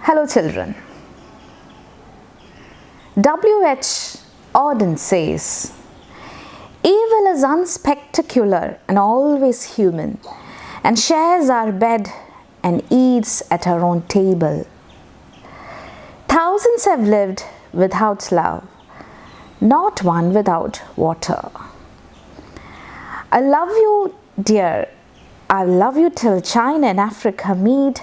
Hello children. W.H. Auden says, "Evil is unspectacular and always human, and shares our bed and eats at our own table. Thousands have lived without love, not one without water. I love you, dear. I'll love you till China and Africa meet,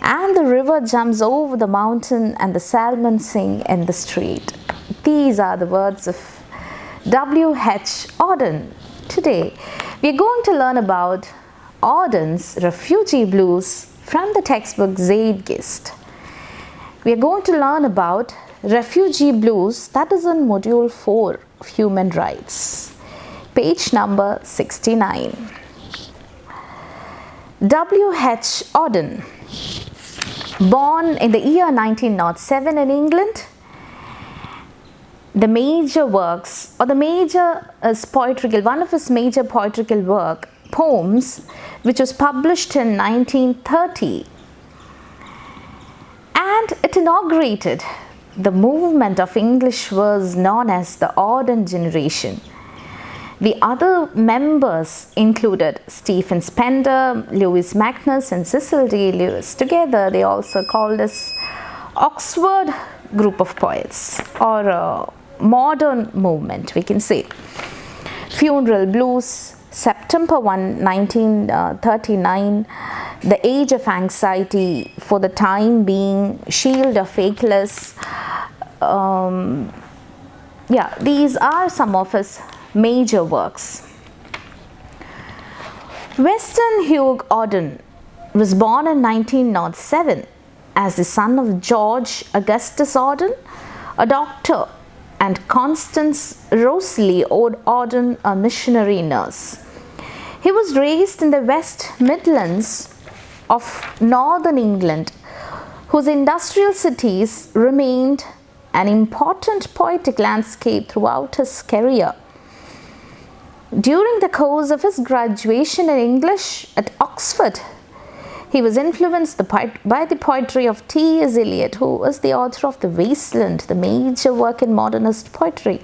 and the river jumps over the mountain and the salmon sing in the street." These are the words of W.H. Auden. Today, we are going to learn about Auden's Refugee Blues from the textbook Zeitgeist. We are going to learn about Refugee Blues, that is in Module 4 of Human Rights, page number 69. W.H. Auden, born in the year 1907 in England. The major works, or the major poetrical, one of his major poetrical work, poems, which was published in 1930, and it inaugurated the movement of English was known as the Auden generation. The other members included Stephen Spender, Lewis Magnus, and Cecil D. Lewis. Together, they also called this Oxford group of poets, or modern movement, we can say. Funeral Blues, September 1, 1939, The Age of Anxiety, For the Time Being, Shield of Fakeless. These are some of his major works. Weston Hugh Auden was born in 1907 as the son of George Augustus Auden, a doctor, and Constance Rosalie Auden, a missionary nurse. He was raised in the West Midlands of northern England, whose industrial cities remained an important poetic landscape throughout his career. During the course of his graduation in English at Oxford, he was influenced by the poetry of T.S. Eliot, who was the author of The Wasteland, the major work in modernist poetry.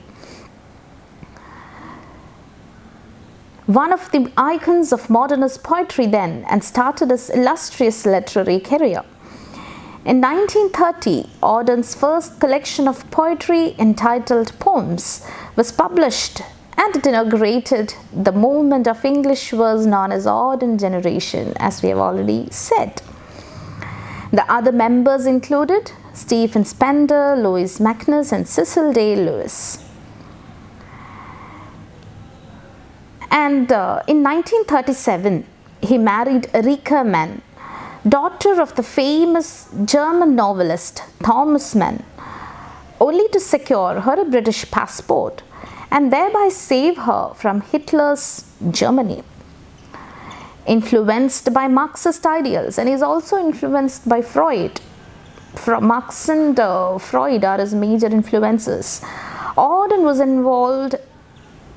One of the icons of modernist poetry then, and started his illustrious literary career. In 1930, Auden's first collection of poetry entitled Poems was published, and it inaugurated the movement of English verse known as Auden generation, as we have already said. The other members included Stephen Spender, Lewis Magnus, and Cecil D. Lewis. And in 1937, he married Erika Mann, daughter of the famous German novelist Thomas Mann, only to secure her a British passport and thereby save her from Hitler's Germany. Influenced by Marxist ideals, and is also influenced by Freud. Marx and Freud are his major influences. Auden was involved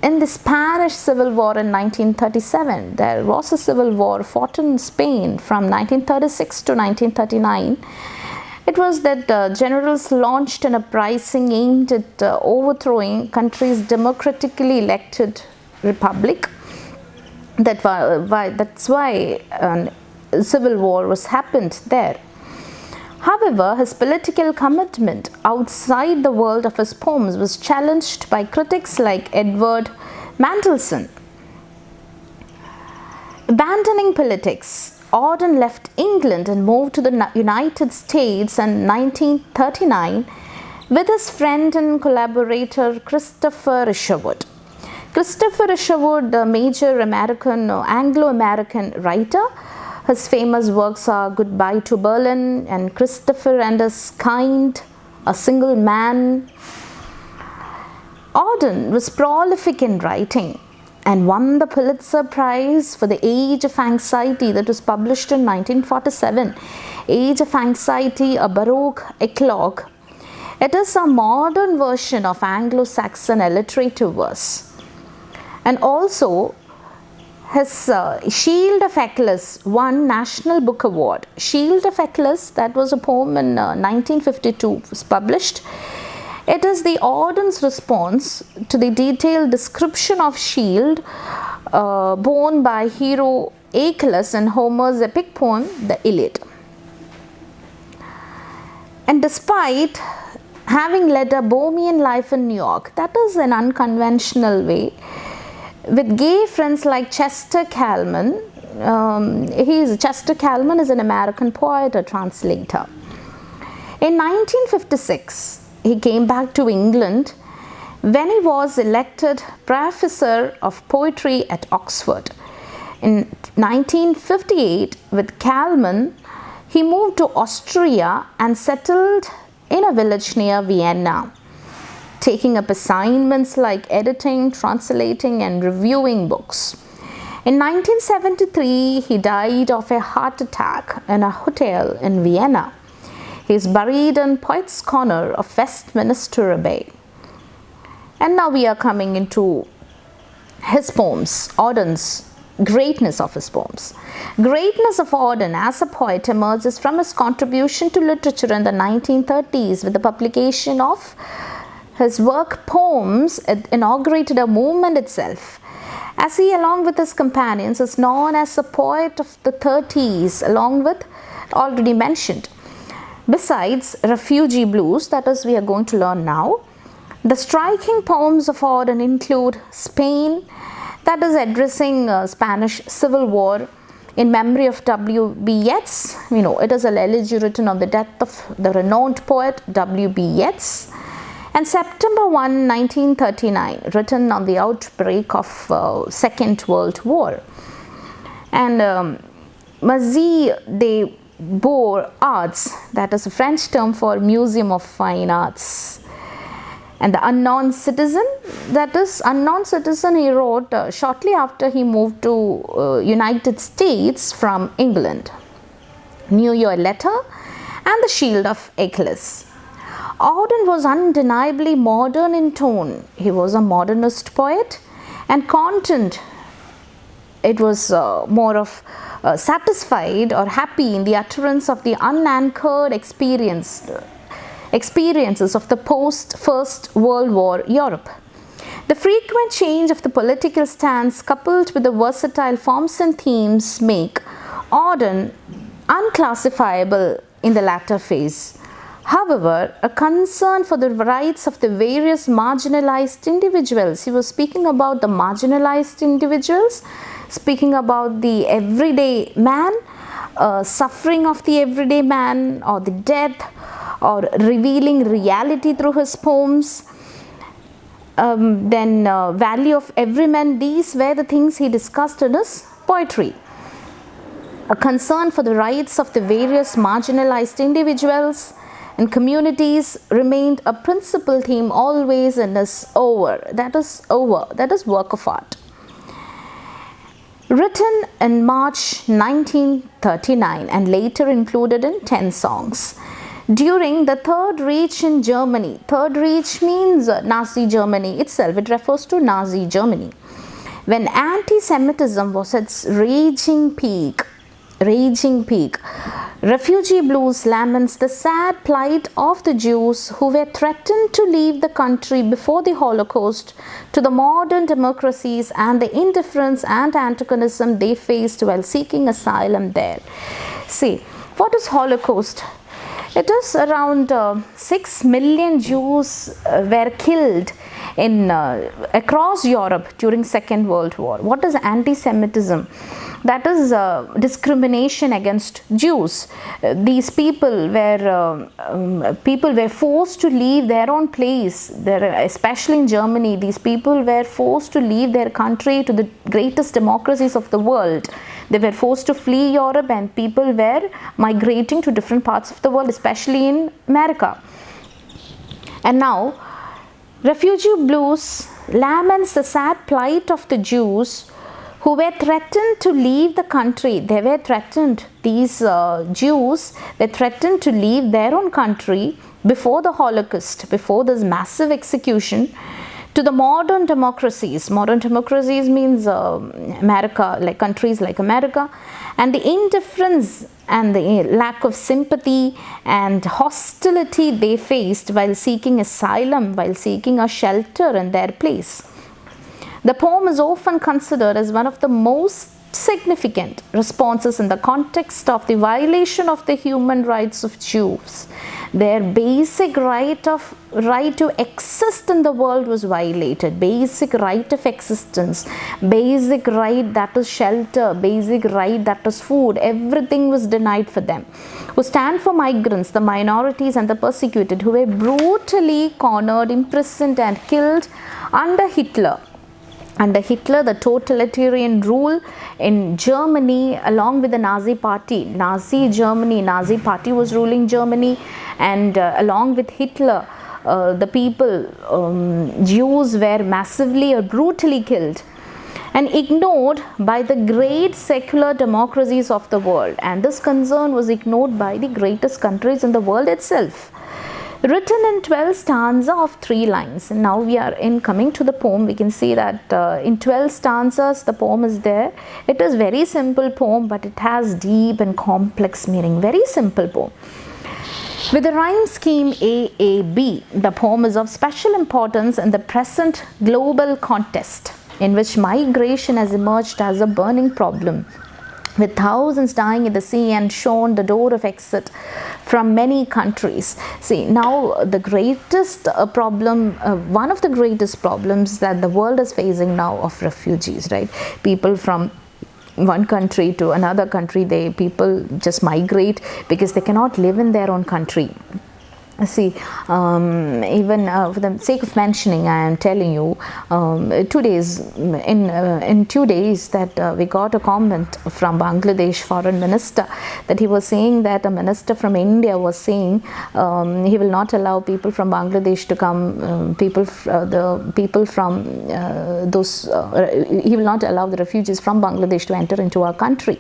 in the Spanish Civil War in 1937. There was a civil war fought in Spain from 1936 to 1939. It was that generals launched an uprising aimed at overthrowing country's democratically elected republic. That's why a civil war was happened there. However, his political commitment outside the world of his poems was challenged by critics like Edward Mandelson. Abandoning politics, Auden left England and moved to the United States in 1939 with his friend and collaborator Christopher Isherwood. Christopher Isherwood, a major Anglo-American writer. His famous works are Goodbye to Berlin and Christopher and His Kind, A Single Man. Auden was prolific in writing and won the Pulitzer Prize for The Age of Anxiety, that was published in 1947. Age of Anxiety, a Baroque eclogue. It is a modern version of Anglo-Saxon alliterative verse. And also, His Shield of Achilles won National Book Award. Shield of Achilles, that was a poem in 1952, was published. It is the Auden's response to the detailed description of shield borne by hero Achilles in Homer's epic poem, the Iliad. And despite having led a bohemian life in New York, that is an unconventional way, with gay friends like Chester Kalman. Chester Kalman is an American poet, a translator. In 1956, he came back to England when he was elected Professor of Poetry at Oxford. In 1958, with Kalman, he moved to Austria and settled in a village near Vienna, taking up assignments like editing, translating, and reviewing books. In 1973, he died of a heart attack in a hotel in Vienna. He is buried in Poets' Corner of Westminster Abbey. And now we are coming into his poems, Auden's greatness of his poems. Greatness of Auden as a poet emerges from his contribution to literature in the 1930s with the publication of his work Poems. It inaugurated a movement itself, as he, along with his companions, is known as a poet of the 30s, along with already mentioned. Besides Refugee Blues, that is we are going to learn now, the striking poems of Auden include Spain, that is addressing Spanish Civil War in memory of W.B. Yeats. It is an elegy written on the death of the renowned poet W.B. Yeats. And September 1, 1939, written on the outbreak of Second World War. And Musée des Beaux-Arts, that is a French term for Museum of Fine Arts. And the Unknown Citizen, that is Unknown Citizen, he wrote shortly after he moved to United States from England. New Year Letter and the Shield of Achilles. Auden was undeniably modern in tone. He was a modernist poet, and content, it was more of satisfied or happy in the utterance of the unanchored experiences of the post-First World War Europe. The frequent change of the political stance coupled with the versatile forms and themes make Auden unclassifiable in the latter phase. However, a concern for the rights of the various marginalized individuals, he was speaking about the marginalized individuals, speaking about the everyday man, suffering of the everyday man, or the death, or revealing reality through his poems. Then value of every man, these were the things he discussed in his poetry. A concern for the rights of the various marginalized individuals and communities remained a principal theme always in his that is work of art. Written in March 1939 and later included in 10 songs. During the Third Reich in Germany, Third Reich means Nazi Germany itself, it refers to Nazi Germany. When anti-Semitism was at its raging peak, Refugee Blues laments the sad plight of the Jews who were threatened to leave the country before the Holocaust to the modern democracies and the indifference and antagonism they faced while seeking asylum there. See, what is Holocaust? It is around 6 million Jews were killed in across Europe during Second World War. What is anti-Semitism? That is discrimination against Jews. These people were forced to leave their own place. Especially in Germany, these people were forced to leave their country to the greatest democracies of the world. They were forced to flee Europe, and people were migrating to different parts of the world, especially in America. And now, Refugee Blues laments the sad plight of the Jews who were threatened to leave the country. They were threatened, these Jews were threatened to leave their own country before the Holocaust, before this massive execution, to the modern democracies. Modern democracies means America, like countries like America, and the indifference and the lack of sympathy and hostility they faced while seeking asylum, while seeking a shelter in their place. The poem is often considered as one of the most significant responses in the context of the violation of the human rights of Jews. Their basic right to exist in the world was violated. Basic right of existence, basic right that is shelter, basic right that is food, everything was denied for them. Who stand for migrants, the minorities and the persecuted, who were brutally cornered, imprisoned and killed under Hitler. Under Hitler, the totalitarian rule in Germany, along with the Nazi party, Nazi party was ruling Germany, and along with Hitler, the people, Jews were massively or brutally killed and ignored by the great secular democracies of the world. And this concern was ignored by the greatest countries in the world itself. Written in 12 stanzas of 3 lines. And now we are coming to the poem. We can see that in 12 stanzas the poem is there. It is very simple poem, but it has deep and complex meaning. Very simple poem. With the rhyme scheme AAB, the poem is of special importance in the present global context, in which migration has emerged as a burning problem, with thousands dying at the sea and shown the door of exit from many countries. See, now the greatest problem, one of the greatest problems that the world is facing now of refugees, right? People from one country to another country, people just migrate because they cannot live in their own country. See, even for the sake of mentioning, I am telling you, 2 days, in 2 days that we got a comment from Bangladesh foreign minister, that he was saying that a minister from India was saying he will not allow people from Bangladesh to come, he will not allow the refugees from Bangladesh to enter into our country.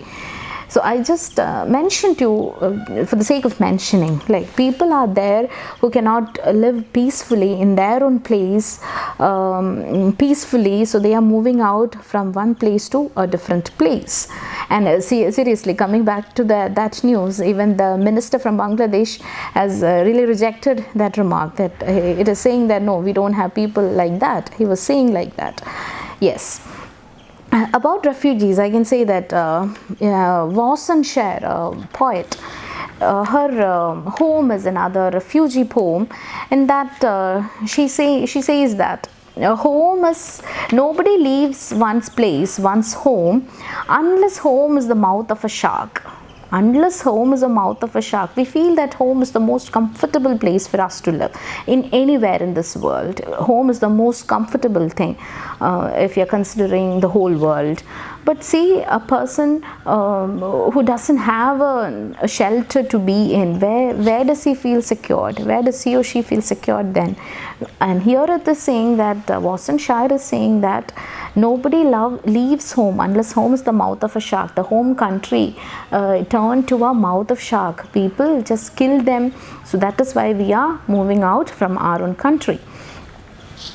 So I just mentioned to you for the sake of mentioning, like people are there who cannot live peacefully in their own place, peacefully, so they are moving out from one place to a different place. And seriously, coming back to that news, even the minister from Bangladesh has really rejected that remark, that it is saying that no, we don't have people like that. He was saying like that. Yes. About refugees, I can say that Warsan Share, a poet, her home is another refugee poem, in that she says that home is, nobody leaves one's place, one's home, unless home is the mouth of a shark. Unless home is the mouth of a shark. We feel that home is the most comfortable place for us to live in anywhere in this world. Home is the most comfortable thing if you're considering the whole world. But see, a person who doesn't have a shelter to be in, where does he feel secured? Where does he or she feel secured then? And here it is saying that Warsan Shire is saying that nobody leaves home unless home is the mouth of a shark. The home country turned to a mouth of shark. People just kill them. So that is why we are moving out from our own country.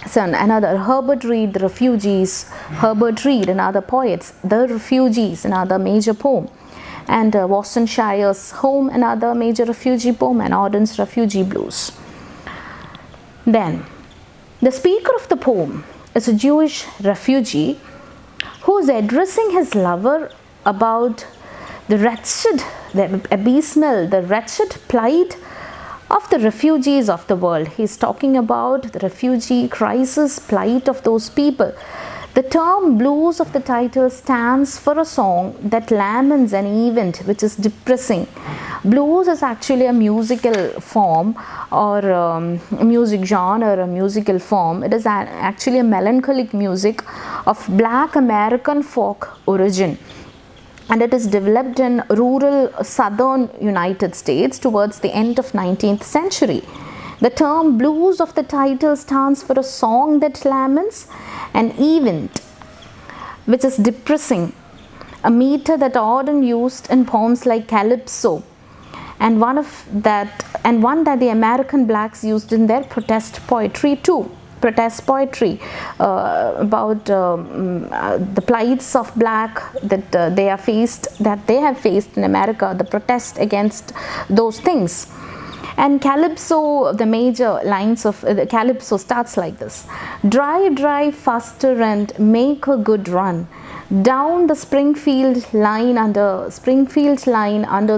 So another, Herbert Reed, The Refugees, Herbert Reed and other poets, The Refugees, another major poem, and Warsan Shire's Home, another major refugee poem, and Auden's Refugee Blues. Then, the speaker of the poem is a Jewish refugee who is addressing his lover about the wretched, the abysmal, the wretched plight of the refugees of the world. He is talking about the refugee crisis, plight of those people. The term blues of the title stands for a song that laments an event which is depressing. Blues is actually a musical form, or a music genre, or a musical form. It is actually a melancholic music of Black American folk origin, and it is developed in rural southern United States towards the end of 19th century. The term blues of the title stands for a song that laments an event which is depressing, a meter that Auden used in poems like Calypso, and one that the American blacks used in their protest poetry too. protest poetry about the plights of black that they have faced in America, the protest against those things. And Calypso, the major lines of the Calypso starts like this: drive, drive faster and make a good run down the Springfield line under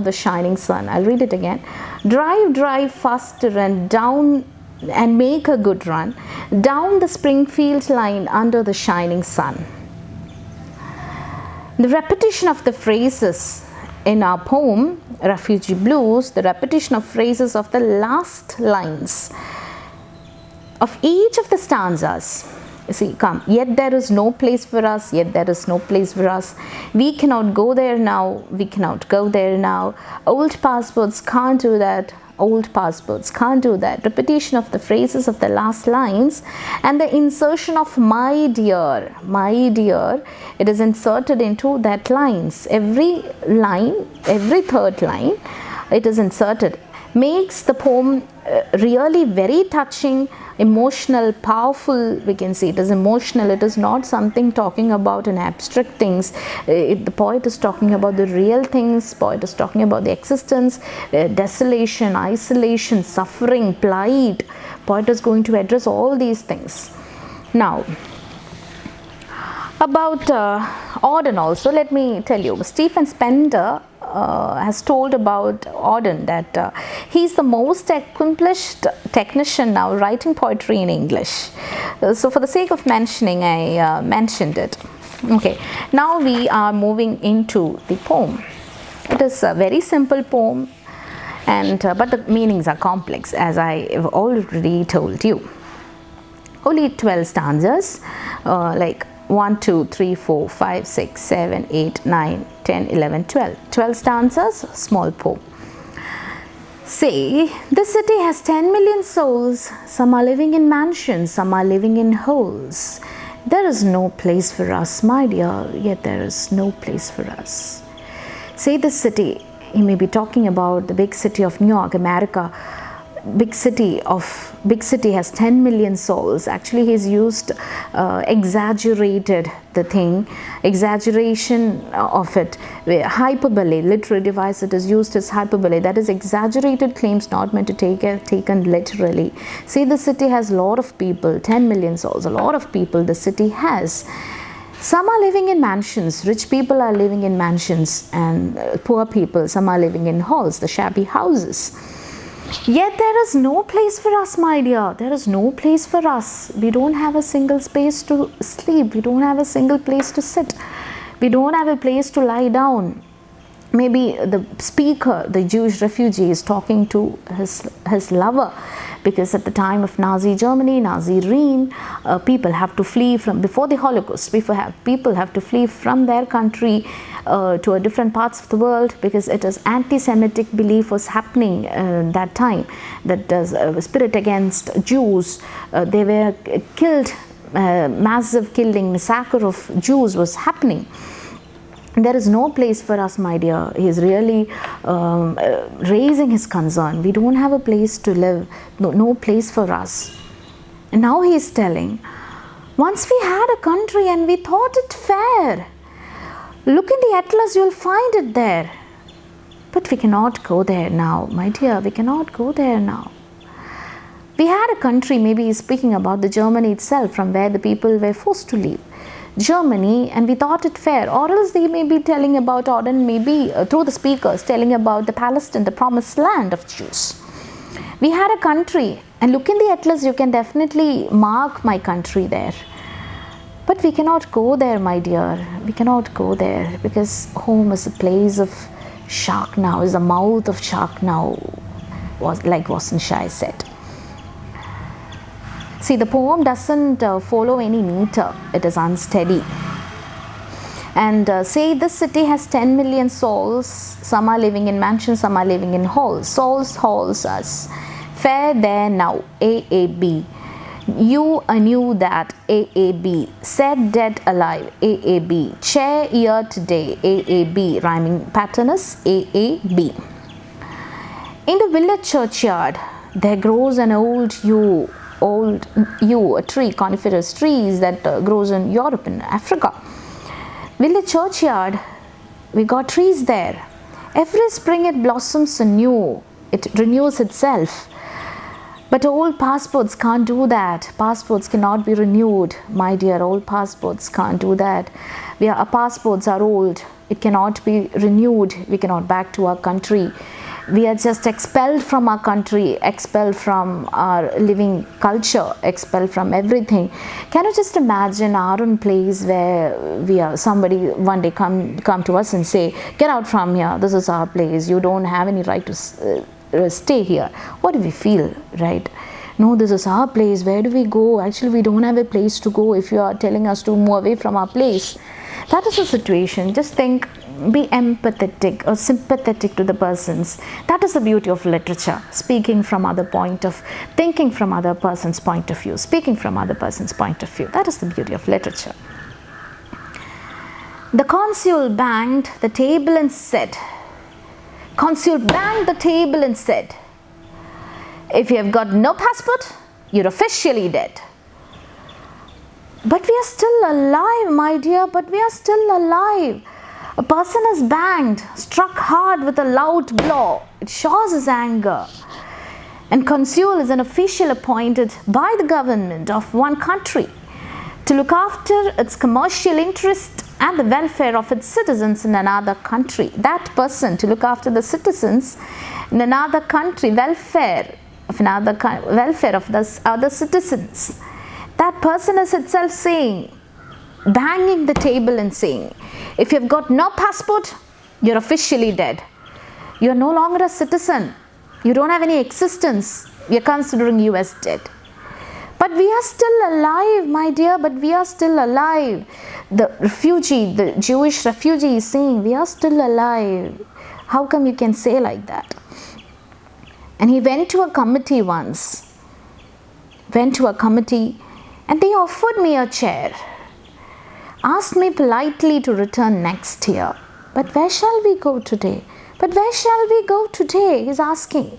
the shining sun. I'll read it again. Drive, drive faster and make a good run down the Springfield line under the shining sun. The repetition of the phrases in our poem Refugee Blues, the repetition of phrases of the last lines of each of the stanzas. See, come, yet there is no place for us, yet there is no place for us. We cannot go there now, we cannot go there now. Old passports can't do that, old passports can't do that. Repetition of the phrases of the last lines and the insertion of my dear, it is inserted into that lines. Every line, every third line, it is inserted. Makes the poem really very touching, emotional, powerful. We can see it is emotional. It is not something talking about an abstract things. The poet is talking about the real things. Poet is talking about the existence, desolation, isolation, suffering, plight. Poet is going to address all these things. Now, about Auden also, let me tell you, Stephen Spender has told about Auden that he's the most accomplished technician now writing poetry in English. So for the sake of mentioning, I mentioned it. Okay, now we are moving into the poem. It is a very simple poem, and but the meanings are complex, as I have already told you. Only 12 stanzas, like 1, 2, 3, 4, 5, 6, 7, 8, 9, 10, 11, 12. 12 stanzas, small poem. Say, this city has 10 million souls. Some are living in mansions, some are living in holes. There is no place for us, my dear, yet there is no place for us. Say this city, he may be talking about the big city of New York, America. Big city has 10 million souls. Actually, he's used exaggerated the thing, exaggeration of it, hyperbole, literary device. It is used as hyperbole. That is exaggerated claims, not meant to taken literally. See, the city has a lot of people, 10 million souls, a lot of people the city has. Some are living in mansions, rich people are living in mansions, and poor people, some are living in halls, the shabby houses. Yet there is no place for us, my dear. There is no place for us. We don't have a single space to sleep. We don't have a single place to sit. We don't have a place to lie down. Maybe the speaker, the Jewish refugee, is talking to his lover, because at the time of Nazi Germany, Nazi reign, people have to flee from, before the Holocaust, people have to flee from their country to different parts of the world, because it is anti-Semitic belief was happening that time, that spirit against Jews. They were killed, massive killing, massacre of Jews was happening. There is no place for us, my dear. He is really raising his concern. We don't have a place to live, no place for us. And now he is telling, once we had a country and we thought it fair. Look in the atlas, you'll find it there. But we cannot go there now, my dear. We cannot go there now. We had a country, maybe he's speaking about the Germany itself, from where the people were forced to leave. Germany, and we thought it fair. Or else they may be telling about Auden, maybe through the speakers, telling about the Palestine, the promised land of Jews. We had a country, and look in the atlas, you can definitely mark my country there. But we cannot go there, my dear. We cannot go there, because home is a place of shark now, is the mouth of shark now, like Wassenshai said. See, the poem doesn't follow any meter. It is unsteady. And say this city has 10 million souls. Some are living in mansions, some are living in halls. Souls, halls, us. Fair there now, AAB. You knew that, AAB. Said dead alive, AAB. Chair year today, AAB. Rhyming pattern is AAB. In the village churchyard, there grows an old yew. old yew, a tree, coniferous trees that grows in Europe and Africa. Village churchyard, we got trees there. Every spring it blossoms anew, it renews itself. But old passports can't do that. Passports cannot be renewed, my dear. Old passports can't do that. Our passports are old. It cannot be renewed. We cannot back to our country. We are just expelled from our country, expelled from our living culture, expelled from everything. Can you just imagine our own place where somebody one day come to us and say, get out from here, this is our place, you don't have any right to stay here. What do we feel, right? No, this is our place, where do we go? Actually, we don't have a place to go if you are telling us to move away from our place. That is the situation. Just think, be empathetic or sympathetic to the persons. That is the beauty of literature. Speaking from thinking from other person's point of view, speaking from other person's point of view. That is the beauty of literature. The consul banged the table and said, if you have got no passport, you're officially dead. But we are still alive, my dear, but we are still alive. A person is banged, struck hard with a loud blow. It shows his anger. And consul is an official appointed by the government of one country to look after its commercial interest and the welfare of its citizens in another country. That person to look after the citizens in another country, welfare of the other citizens. That person is itself saying, banging the table and saying, if you've got no passport, you're officially dead. You're no longer a citizen. You don't have any existence. We are considering you as dead. But we are still alive, my dear, but we are still alive. The Jewish refugee is saying, we are still alive. How come you can say like that? And he went to a committee once. And they offered me a chair. Asked me politely to return next year. But where shall we go today? He's asking.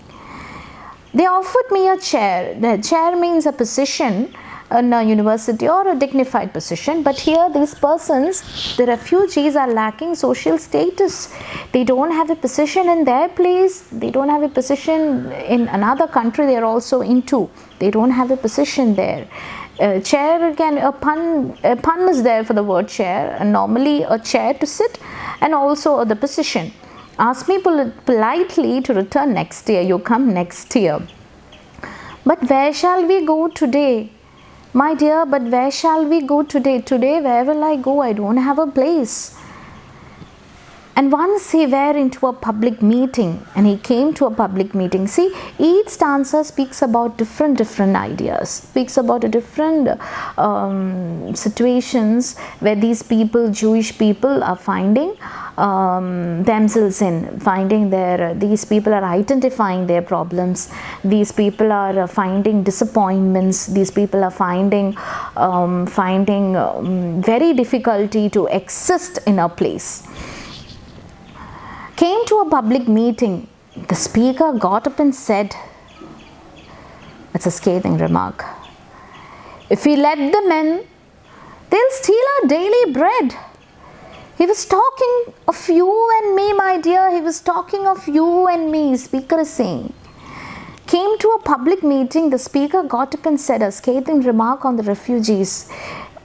They offered me a chair. The chair means a position in a university or a dignified position. But here these persons, the refugees, are lacking social status. They don't have a position in their place. They don't have a position in another country they are also into. They don't have a position there. A pun is there for the word chair, and normally a chair to sit and also the position. Ask me politely to return next year. You come next year. But where shall we go today? My dear, but where shall we go today? Today, where will I go? I don't have a place. And once he went into a public meeting, and he came to a public meeting. See, each stanza speaks about different ideas, speaks about different situations where these people, Jewish people, are finding themselves in, these people are identifying their problems, these people are finding disappointments, these people are finding very difficulty to exist in a place. Came to a public meeting. The speaker got up and said, it's a scathing remark, if we let them in, they'll steal our daily bread. He was talking of you and me, my dear. He was talking of you and me, speaker is saying. Came to a public meeting. The speaker got up and said a scathing remark on the refugees.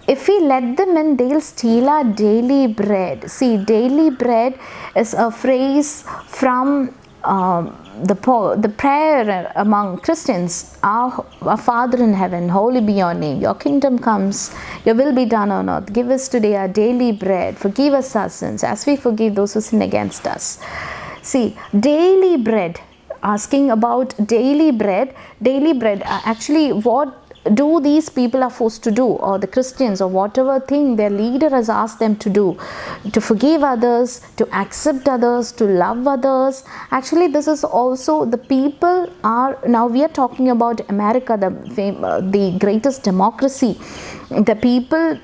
If we let them in, they'll steal our daily bread. See, daily bread is a phrase from the prayer among Christians. Our Father in heaven, holy be your name. Your kingdom comes, your will be done on earth. Give us today our daily bread. Forgive us our sins as we forgive those who sin against us. See, daily bread. Asking about daily bread. Daily bread, actually what do these people are forced to do, or the Christians, or whatever thing their leader has asked them to do, to forgive others, to accept others, to love others. Actually, this is also the people are, now we are talking about America, the greatest democracy. The people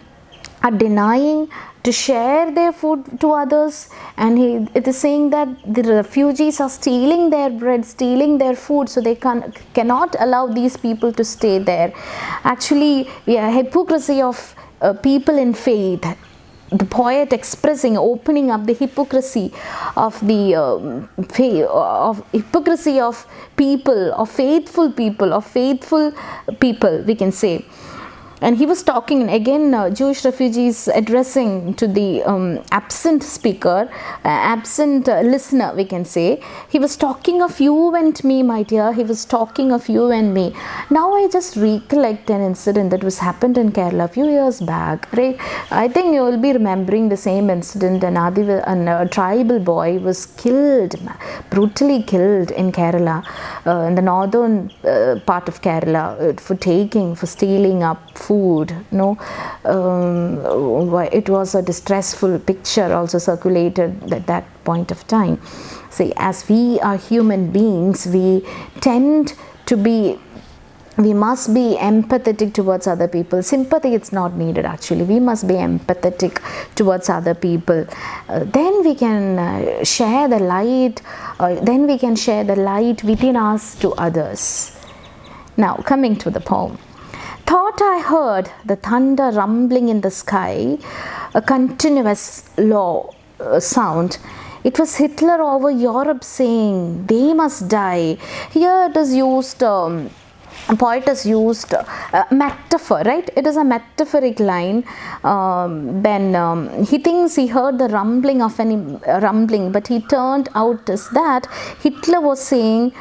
are denying to share their food to others, and it is saying that the refugees are stealing their bread, stealing their food, so they cannot allow these people to stay there. Actually, yeah, hypocrisy of people in faith. The poet expressing, opening up the hypocrisy of the hypocrisy of people, of faithful people, we can say. And he was talking again, Jewish refugees addressing to the absent speaker, absent listener, we can say. He was talking of you and me, my dear. He was talking of you and me. Now I just recollect an incident that was happened in Kerala a few years back, right? I think you will be remembering the same incident. A tribal boy was killed, brutally killed in Kerala, in the northern part of Kerala, for stealing up food. It was a distressful picture also circulated at that point of time. See, as we are human beings, we must be empathetic towards other people. Sympathy, it's not needed actually. We must be empathetic towards other people. Then we can share the light. Then we can share the light within us to others. Now, coming to the poem. Thought I heard the thunder rumbling in the sky, a continuous low sound. It was Hitler over Europe saying, they must die. Here it is used, a poet has used metaphor, right? It is a metaphoric line. Then he thinks he heard the rumbling of any rumbling, but he turned out as that Hitler was saying,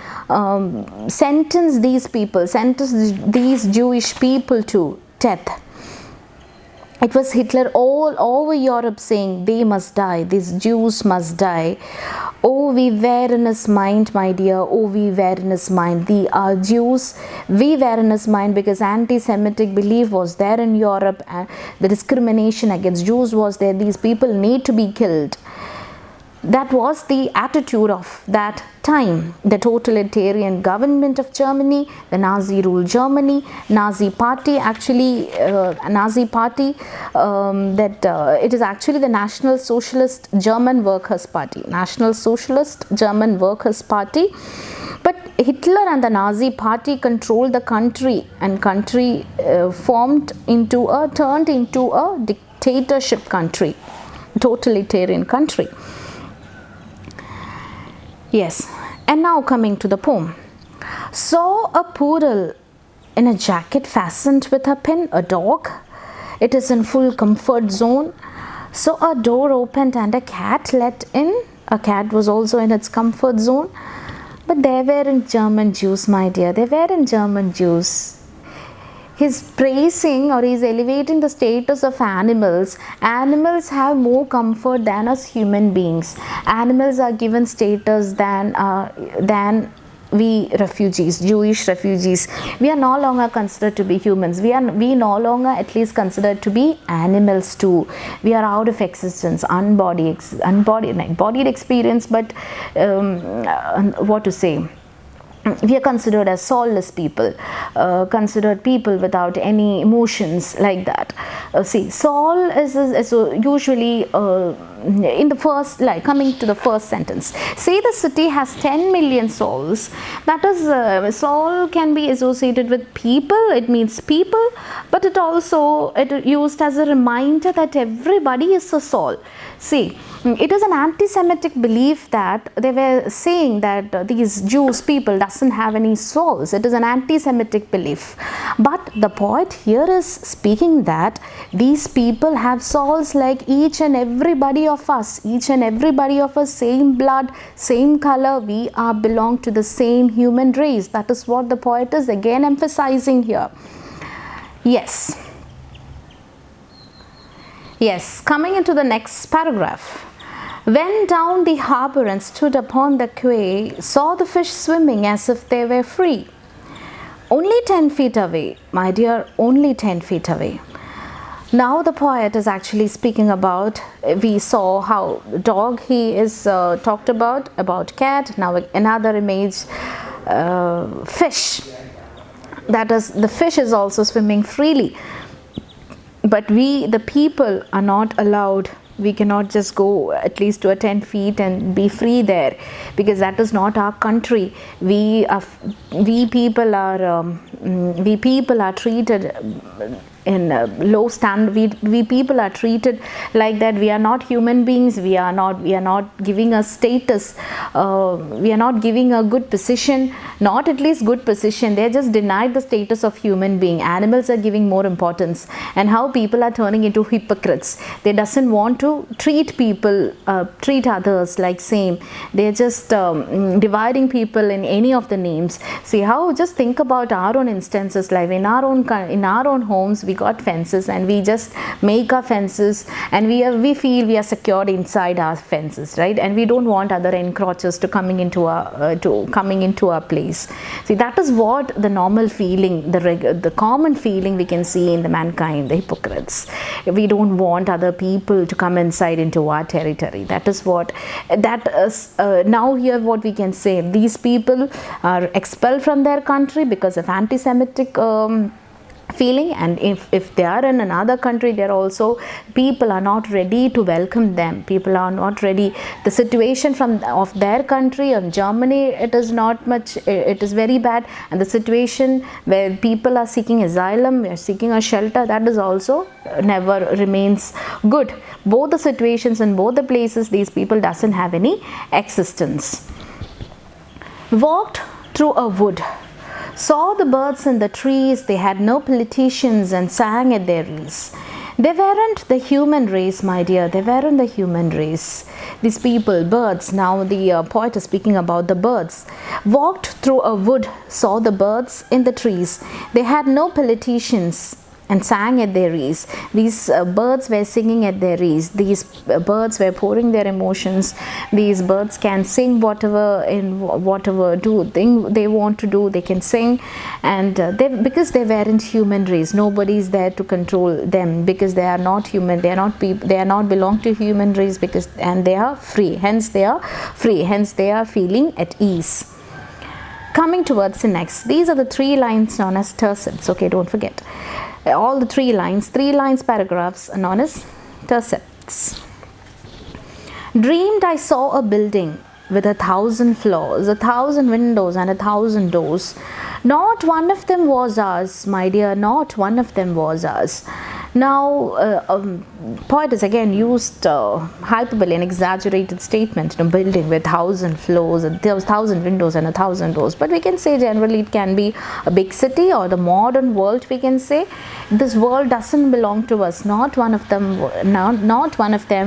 sentence these people, sentence these Jewish people to death. It was Hitler all over Europe saying, they must die, these Jews must die. Oh, we were in his mind, my dear, oh, we were in his mind. The Jews, we were in his mind because anti-Semitic belief was there in Europe and the discrimination against Jews was there. These people need to be killed. That was the attitude of that time. The totalitarian government of Germany, the Nazi ruled Germany, Nazi party, actually it is actually the National Socialist German Workers' Party, National Socialist German Workers' Party. But Hitler and the Nazi party controlled the country, and country turned into a dictatorship country, totalitarian country. Yes, and now coming to the poem. Saw a poodle in a jacket fastened with a pin, a dog. It is in full comfort zone. So a door opened and a cat let in. A cat was also in its comfort zone. But they weren't German Jews, my dear. They weren't German Jews. He's praising or he's elevating the status of animals. Animals have more comfort than us human beings. Animals are given status than we refugees, Jewish refugees. We are no longer considered to be humans. We no longer at least considered to be animals too. We are out of existence, bodied experience, but what to say? We are considered as soulless people, considered people without any emotions like that. See, soul is usually in the first, like coming to the first sentence. Say the city has 10 million souls. That is, soul can be associated with people. It means people, but it used as a reminder that everybody is a soul. See, it is an anti-Semitic belief that they were saying that these Jews people doesn't have any souls. It is an anti-Semitic belief. But the poet here is speaking that these people have souls like each and everybody of us. Each and everybody of us, same blood, same color. We belong to the same human race. That is what the poet is again emphasizing here. Yes. Yes, coming into the next paragraph. Went down the harbour and stood upon the quay, saw the fish swimming as if they were free. Only 10 feet away, my dear, only 10 feet away. Now the poet is actually speaking about, we saw how dog he is talked about cat, now another image, fish. That is, the fish is also swimming freely. but we, the people, are not allowed. We cannot just go at least to a 10 feet and be free there, because that is not our country. We people are treated in low standard. We people are treated like that. We are not human beings. We are not giving a status. We are not giving a good position, not at least good position. They are just denied the status of human being. Animals are giving more importance, and how people are turning into hypocrites. They doesn't want to treat people, treat others like same. They are just dividing people in any of the names. See how, just think about our own instances, like in our own homes. We got fences, and we just make our fences, and we feel we are secured inside our fences, right? And we don't want other encroachers to coming into our place. See, that is what the normal feeling, the common feeling we can see in the mankind, the hypocrites. We don't want other people to come inside into our territory. That is what now here what we can say. These people are expelled from their country because of anti-Semitic feeling, and if they are in another country, they're also, people are not ready to welcome them. People are not ready. The situation of their country, in Germany, it is not much, it is very bad, and the situation where people are seeking asylum, we are seeking a shelter, that is also never remains good. Both the situations in both the places, these people doesn't have any existence. Walked through a wood, saw the birds in the trees. They had no politicians and sang at their ease. They weren't the human race, my dear. They weren't the human race. These people, birds. Now the poet is speaking about the birds. Walked through a wood, saw the birds in the trees. They had no politicians and sang at their ease. These birds were singing at their ease. These birds were pouring their emotions. These birds can sing whatever they want to do. They can sing, and because they weren't human race. Nobody is there to control them, because they are not human. They are not people. They are not belong to human race, and they are free. Hence they are free. Hence they are feeling at ease. Coming towards the next. These are the 3 lines known as tercets. Okay, don't forget. All the 3 lines paragraphs are known as tercets. Dreamed I saw a building with 1,000 floors, 1,000 windows, and 1,000 doors. Not one of them was ours, my dear, not one of them was ours. Now, poet has again used hyperbole, an exaggerated statement, a building with 1,000 floors, there was 1,000 windows and 1,000 doors. But we can say generally it can be a big city or the modern world. We can say this world doesn't belong to us. Not one of them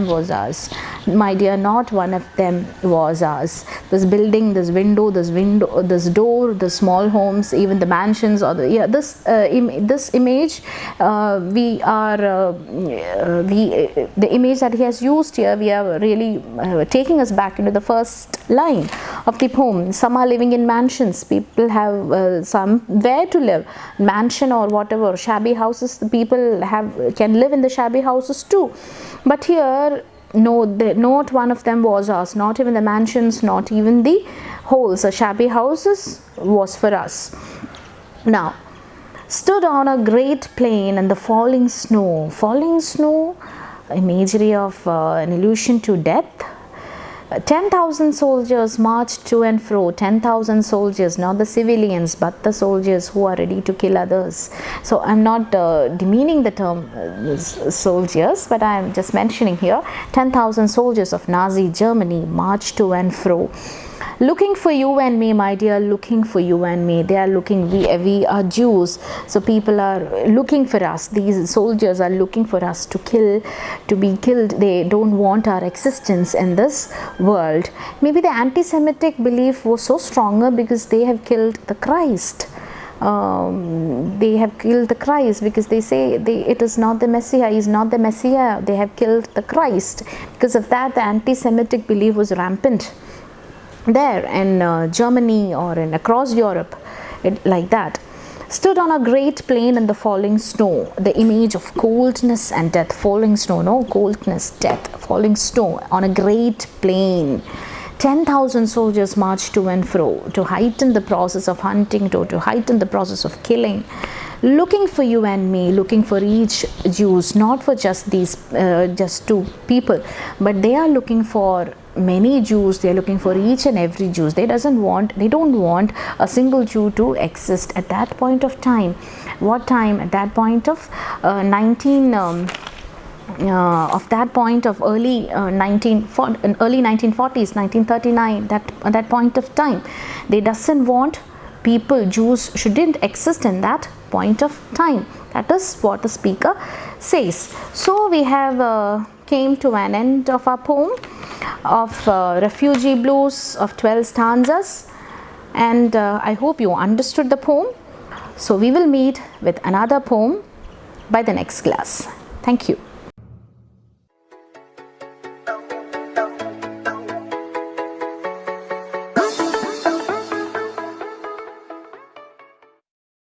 was ours, my dear. Not one of them was ours. This building, this window, this door, the small homes, even the mansions, or this image, the image that he has used here, we are really taking us back into the first line of the poem. Some are living in mansions. People have somewhere to live, mansion or whatever, shabby houses. The people can live in the shabby houses too. But here, no, not one of them was ours. Not even the mansions, not even the holes, the shabby houses was for us. Now, stood on a great plain and the falling snow. Falling snow, imagery of an allusion to death. 10,000 soldiers marched to and fro. 10,000 soldiers, not the civilians, but the soldiers who are ready to kill others. So I'm not demeaning the term soldiers, but I'm just mentioning here 10,000 soldiers of Nazi Germany marched to and fro. Looking for you and me, my dear, looking for you and me. They are looking, we are Jews, so people are looking for us. These soldiers are looking for us to be killed. They don't want our existence in this world. Maybe the anti-Semitic belief was so stronger because they have killed the Christ. They have killed the Christ because they say it is not the Messiah, he is not the Messiah. They have killed the Christ. Because of that, the anti-Semitic belief was rampant there in Germany or across Europe, like that. Stood on a great plain in the falling snow, the image of coldness and death. Falling snow, no, coldness, death, falling snow on a great plain. 10,000 soldiers marched to and fro to heighten the process of hunting, to heighten the process of killing. looking for you and me, looking for each Jews, not for just these just two people, but they are looking for many Jews. They are looking for each and every Jews. They don't want a single Jew to exist at that point of time. What time? At that point of early 1940s, 1939, that point of time. They doesn't want people, Jews shouldn't exist in that point of time. That is what the speaker says. So we have came to an end of our poem of Refugee Blues of 12 stanzas, and I hope you understood the poem. So we will meet with another poem by the next class. Thank you.